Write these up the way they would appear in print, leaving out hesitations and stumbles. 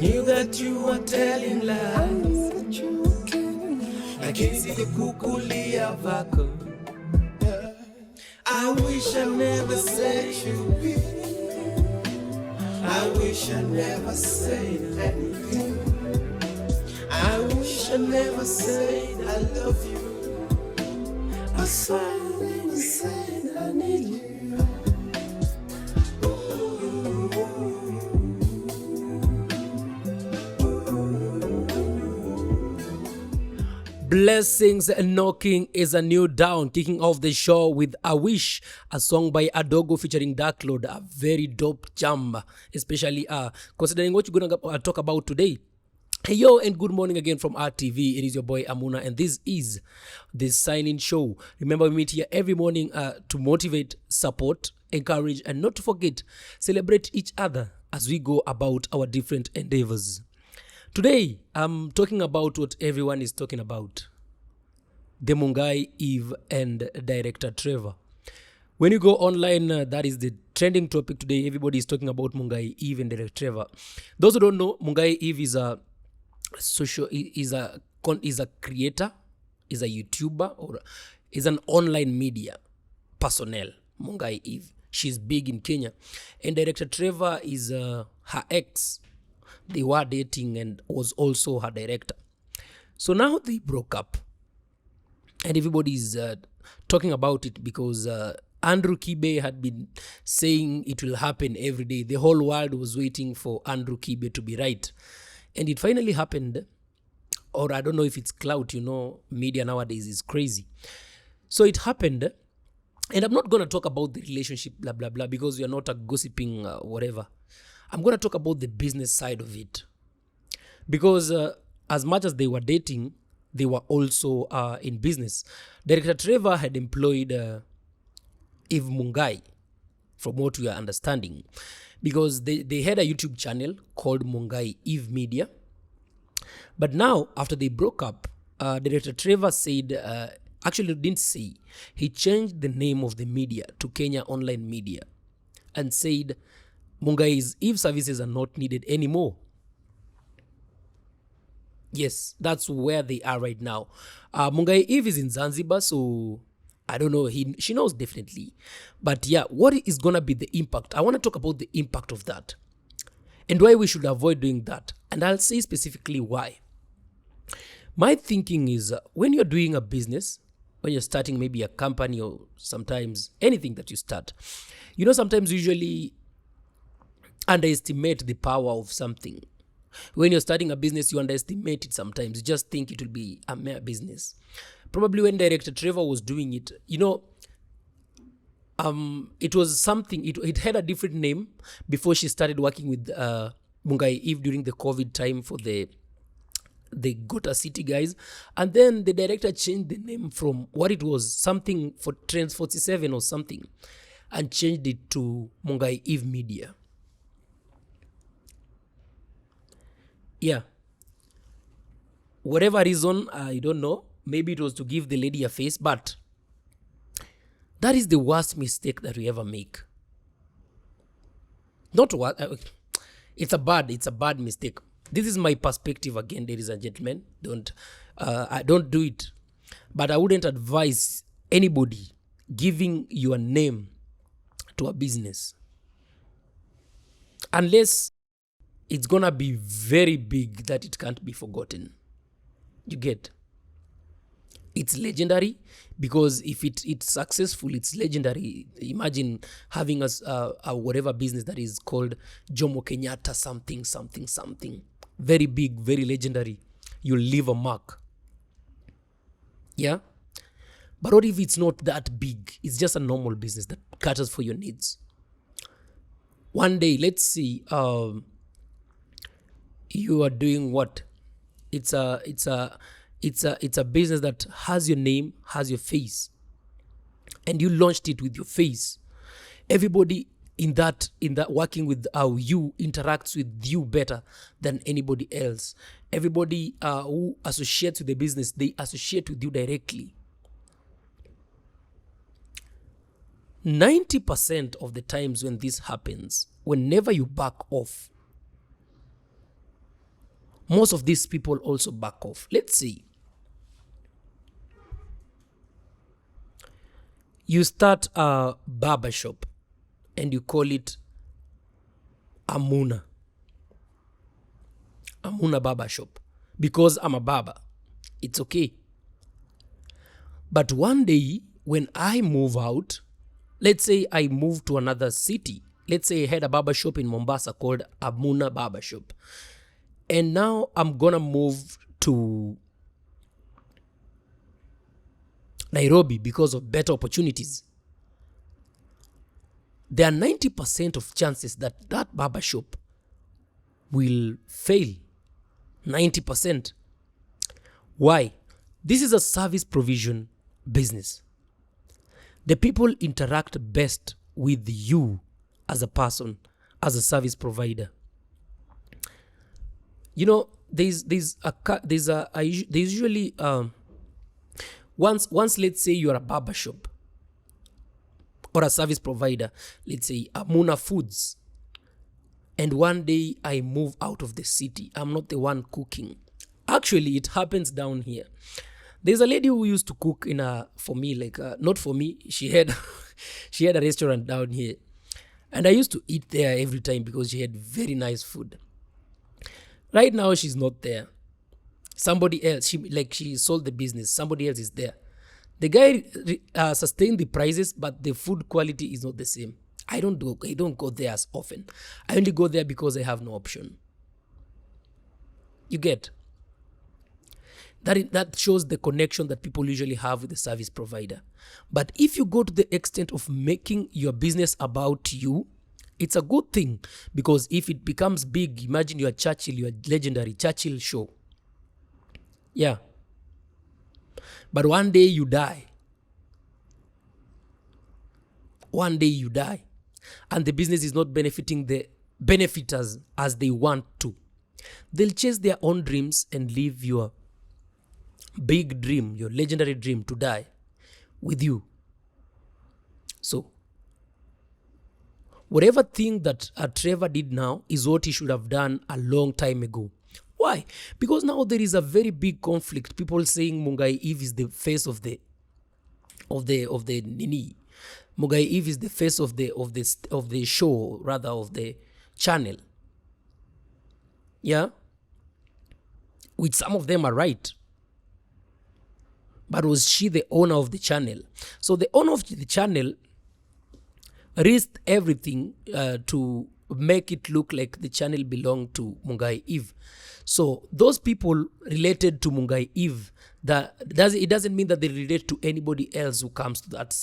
knew that you were telling lies. Lakini sikukulia vako. I wish I never said you. I wish I never said anything. I wish I never said I love you. I finally said I need you. Blessings and Knocking is a new down, kicking off the show with I Wish, a song by Adogo featuring Darklord, a very dope jam, especially considering what you're going to talk about today. Hey yo, and good morning again from RTV. It is your boy Amuna, and this is the sign-in show. Remember, we meet here every morning to motivate, support, encourage, and not to forget, celebrate each other as we go about our different endeavors. Today, I'm talking about what everyone is talking about. The Mungai, Eve, and director Trevor. When you go online, that is the trending topic today. Everybody is talking about Mungai, Eve, and director Trevor. Those who don't know, Mungai, Eve is a creator, is a YouTuber, or is an online media personnel. Mungai, Eve. She's big in Kenya. And director Trevor is her ex. They were dating and was also her director. So now they broke up. And everybody is talking about it because Andrew Kibe had been saying it will happen every day. The whole world was waiting for Andrew Kibe to be right. And it finally happened. Or I don't know if it's clout, media nowadays is crazy. So it happened. And I'm not going to talk about the relationship, blah, blah, blah, because we are not a gossiping whatever. I'm going to talk about the business side of it. Because as much as they were dating, they were also in business. Director Trevor had employed Eve Mungai, from what we are understanding. Because they had a YouTube channel called Mungai Eve Media. But now, after they broke up, Director Trevor said, actually didn't say, he changed the name of the media to Kenya Online Media and said, Mungai's Eve services are not needed anymore. Yes, that's where they are right now. Mungai Eve is in Zanzibar, so I don't know. She knows definitely. But yeah, what is going to be the impact? I want to talk about the impact of that and why we should avoid doing that. And I'll say specifically why. My thinking is when you're doing a business, when you're starting maybe a company or sometimes anything that you start, sometimes usually underestimate the power of something. When you're starting a business, you underestimate it sometimes. You just think it will be a mere business. Probably when director Trevor was doing it, it was something, it had a different name before she started working with Mungai Eve during the COVID time for the Gota City guys. And then the director changed the name from what it was, something for Trends 47 or something, and changed it to Mungai Eve Media. Yeah. Whatever reason, I don't know. Maybe it was to give the lady a face, but that is the worst mistake that we ever make. Not what it's a bad mistake. This is my perspective again, ladies and gentlemen. I don't do it. But I wouldn't advise anybody giving your name to a business unless it's gonna be very big that it can't be forgotten. You get? It's legendary because if it's successful, it's legendary. Imagine having a whatever business that is called Jomo Kenyatta something. Very big, very legendary. You'll leave a mark. Yeah? But what if it's not that big? It's just a normal business that caters for your needs. One day, let's see, you are doing what? It's a business that has your name, has your face, and you launched it with your face. Everybody in that working with you interacts with you better than anybody else. Everybody who associates with the business, they associate with you directly. 90% of the times when this happens, whenever you back off, Most of these people also back off. Let's say you start a barber shop and you call it Amuna barber shop because I'm a barber. It's okay. But one day when I move out, let's say I move to another city. Let's say I had a barber shop in Mombasa called Amuna barber shop. And now I'm gonna move to Nairobi because of better opportunities. There are 90% of chances that that barber shop will fail. 90%. Why? This is a service provision business. The people interact best with you as a person, as a service provider. You know, there's usually once let's say you're a barber shop or a service provider, let's say Amuna Foods, and one day I move out of the city. I'm not the one cooking. Actually, it happens down here. There's a lady who used to cook for me, not for me. She had she had a restaurant down here, and I used to eat there every time because she had very nice food. Right now, she's not there. Somebody else, she sold the business. Somebody else is there. The guy sustained the prices, but the food quality is not the same. I don't go there as often. I only go there because I have no option. You get? That shows the connection that people usually have with the service provider. But if you go to the extent of making your business about you, it's a good thing, because if it becomes big, imagine you're Churchill, you're legendary Churchill show. Yeah. But one day you die. One day you die. And the business is not benefiting the benefiters as they want to. They'll chase their own dreams and leave your big dream, your legendary dream, to die with you. So, whatever thing that Trevor did now is what he should have done a long time ago. Why? Because now there is a very big conflict. People saying Mungai Eve is the face of the Nini. Mungai Eve is the face of the show, rather of the channel. Yeah? Which some of them are right. But was she the owner of the channel? So the owner of the channel risked everything to make it look like the channel belonged to Mungai Eve. So those people related to Mungai Eve, it doesn't mean that they relate to anybody else who comes to that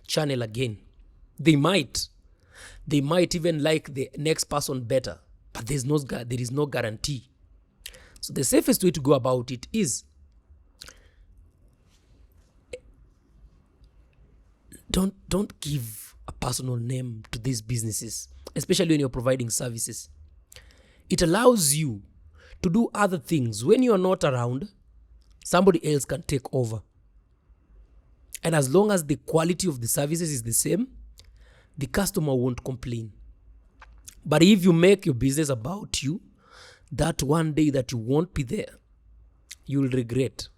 channel again. They might even like the next person better, but there is no guarantee. So the safest way to go about it is don't give a personal name to these businesses, especially when you're providing services. It allows you to do other things. When you're not around, somebody else can take over. And as long as the quality of the services is the same, the customer won't complain. But if you make your business about you, that one day that you won't be there, you'll regret.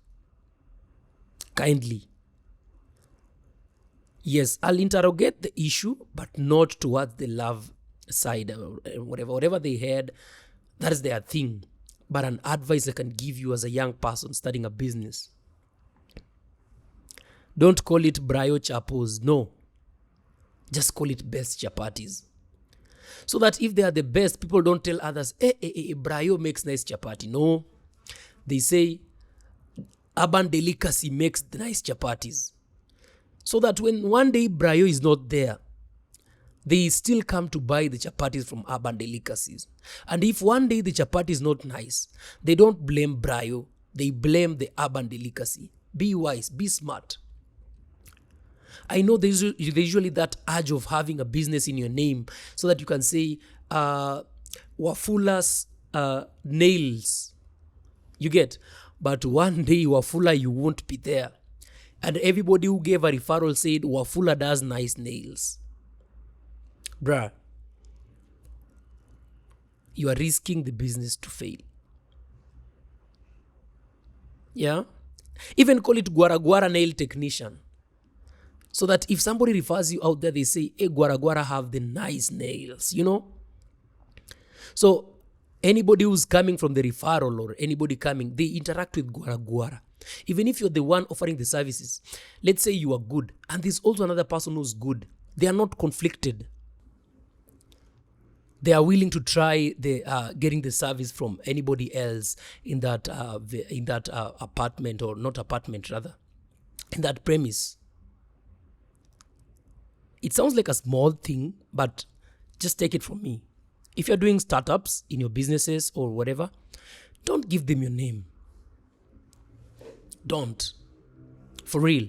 Kindly. Yes, I'll interrogate the issue, but not towards the love side or whatever they had. That is their thing. But an advice I can give you as a young person starting a business: don't call it Brayo Chapos. No. Just call it Best Chapatis. So that if they are the best, people don't tell others, Brayo makes nice chapati. No. They say Urban Delicacy makes the nice chapatis. So that when one day Brayo is not there, they still come to buy the chapatis from Urban Delicacies. And if one day the chapati is not nice, they don't blame Brayo. They blame the Urban Delicacy. Be wise. Be smart. I know there's usually that urge of having a business in your name so that you can say Wafula's nails. You get? But one day Wafula, you won't be there. And everybody who gave a referral said Wafula does nice nails. Bruh, you are risking the business to fail. Yeah. Even call it Gwara Gwara nail technician. So that if somebody refers you out there, they say, hey, Gwara Gwara have the nice nails, So anybody who's coming from the referral or anybody coming, they interact with Gwara Gwara. Even if you're the one offering the services, let's say you are good and there's also another person who's good. They are not conflicted. They are willing to try getting the service from anybody else in that apartment, or not apartment rather, in that premise. It sounds like a small thing, but just take it from me. If you're doing startups in your businesses or whatever, don't give them your name. Don't. For real.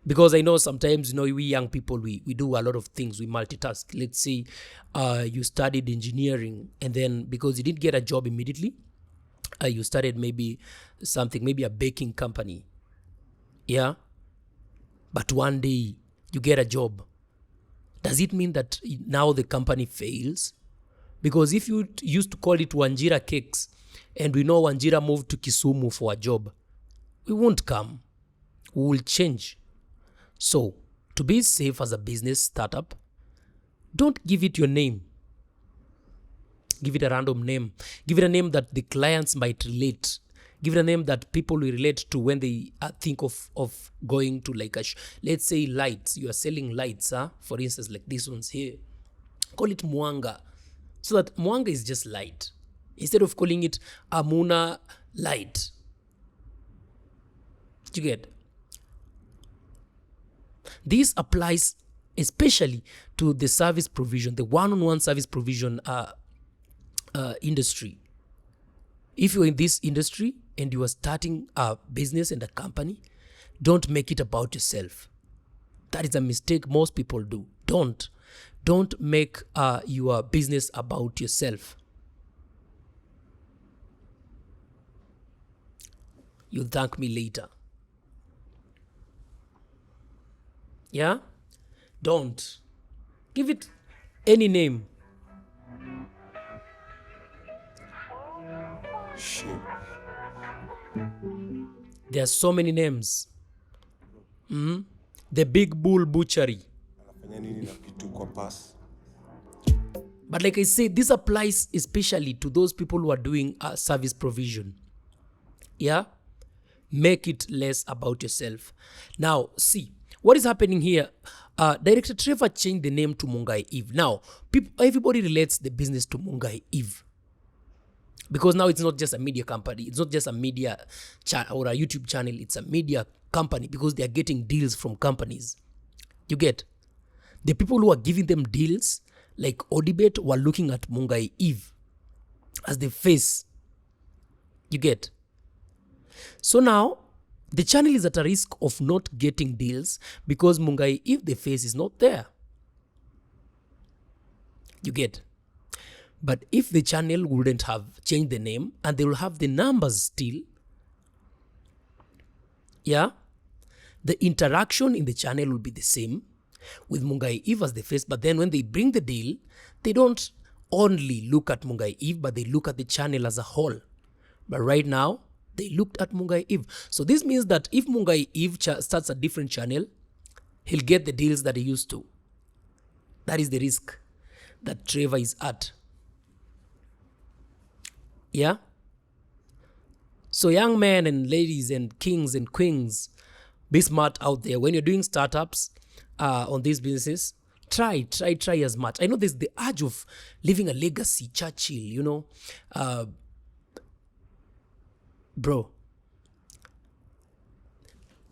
Because I know sometimes, we young people, we do a lot of things. We multitask. Let's say you studied engineering, and then because you didn't get a job immediately, you started maybe a baking company. Yeah? But one day you get a job. Does it mean that now the company fails? Because if you used to call it Wanjira Cakes, and we know Wanjira moved to Kisumu for a job, we won't come. We will change. So, to be safe as a business startup, don't give it your name. Give it a random name. Give it a name that the clients might relate. Give it a name that people will relate to when they think of going to let's say lights. You are selling lights, for instance, like these ones here. Call it Mwanga. So that Mwanga is just light. Instead of calling it Amuna light. Do you get? This applies especially to the service provision, the one-on-one service provision industry. If you're in this industry and you are starting a business and a company, don't make it about yourself. That is a mistake most people do. Don't make your business about yourself. You'll thank me later. Yeah? Don't. Give it any name. Shit. There are so many names. The Big Bull Butchery. But like I said, this applies especially to those people who are doing service provision. Yeah? Make it less about yourself. Now, see, what is happening here? Director Trevor changed the name to Mungai Eve. Now, everybody relates the business to Mungai Eve. Because now it's not just a media company. It's not just a media or a YouTube channel. It's a media company because they are getting deals from companies. You get? The people who are giving them deals, like Odibet, were looking at Mungai Eve as the face. You get? So now, the channel is at a risk of not getting deals because Mungai Eve, the face, is not there. You get? But if the channel wouldn't have changed the name and they will have the numbers still, yeah, the interaction in the channel will be the same with Mungai Eve as the face. But then when they bring the deal, they don't only look at Mungai Eve, but they look at the channel as a whole. But right now, they looked at Mungai Eve. So this means that if Mungai Eve starts a different channel, he'll get the deals that he used to. That is the risk that Trevor is at. Yeah? So young men and ladies and kings and queens, be smart out there. When you're doing startups on these businesses, try as much. I know there's the urge of leaving a legacy, Churchill, bro.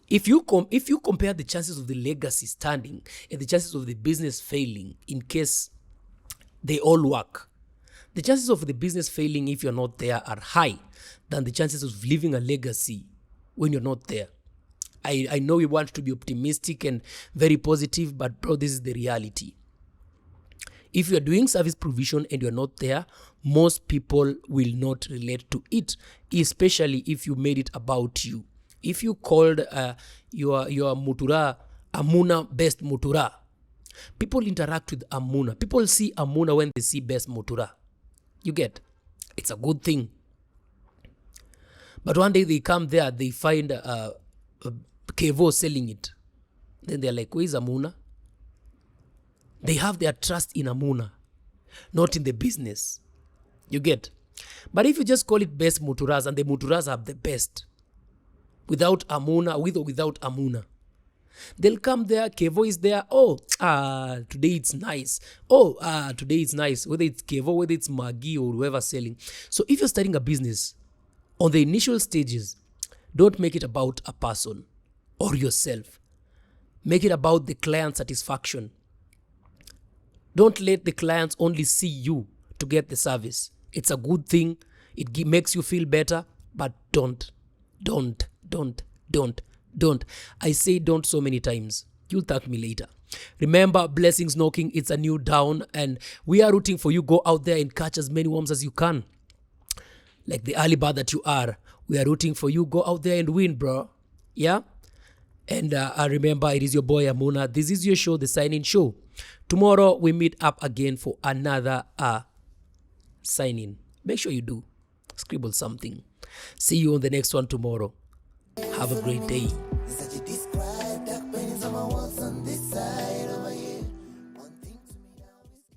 If you compare the chances of the legacy standing and the chances of the business failing in case they all work, the chances of the business failing if you're not there are high than the chances of leaving a legacy when you're not there. I know we want to be optimistic and very positive, but bro, this is the reality. If you're doing service provision and you're not there, most people will not relate to it, especially if you made it about you. If you called your Mutura Amuna Best Mutura, people interact with Amuna. People see Amuna when they see Best Mutura. You get? It's a good thing. But one day they come there, they find Kevo selling it. Then they're like, where's Amuna? They have their trust in Amuna, not in the business. You get? But if you just call it best Muturas, and the Muturas have the best, without Amuna, with or without Amuna, they'll come there, Kevo is there, today it's nice. Today it's nice. Whether it's Kevo, whether it's Magi or whoever selling. So if you're starting a business, on the initial stages, don't make it about a person or yourself. Make it about the client satisfaction. Don't let the clients only see you to get the service. It's a good thing. It makes you feel better, but don't. I say don't so many times. You'll thank me later. Remember, blessings knocking. It's a new dawn, and we are rooting for you. Go out there and catch as many worms as you can. Like the early bird that you are. We are rooting for you. Go out there and win, bro. Yeah? And I remember, it is your boy Amuna. This is your show, The Sign-In Show. Tomorrow, we meet up again for another sign-in. Make sure you do. Scribble something. See you on the next one tomorrow. Have a great day.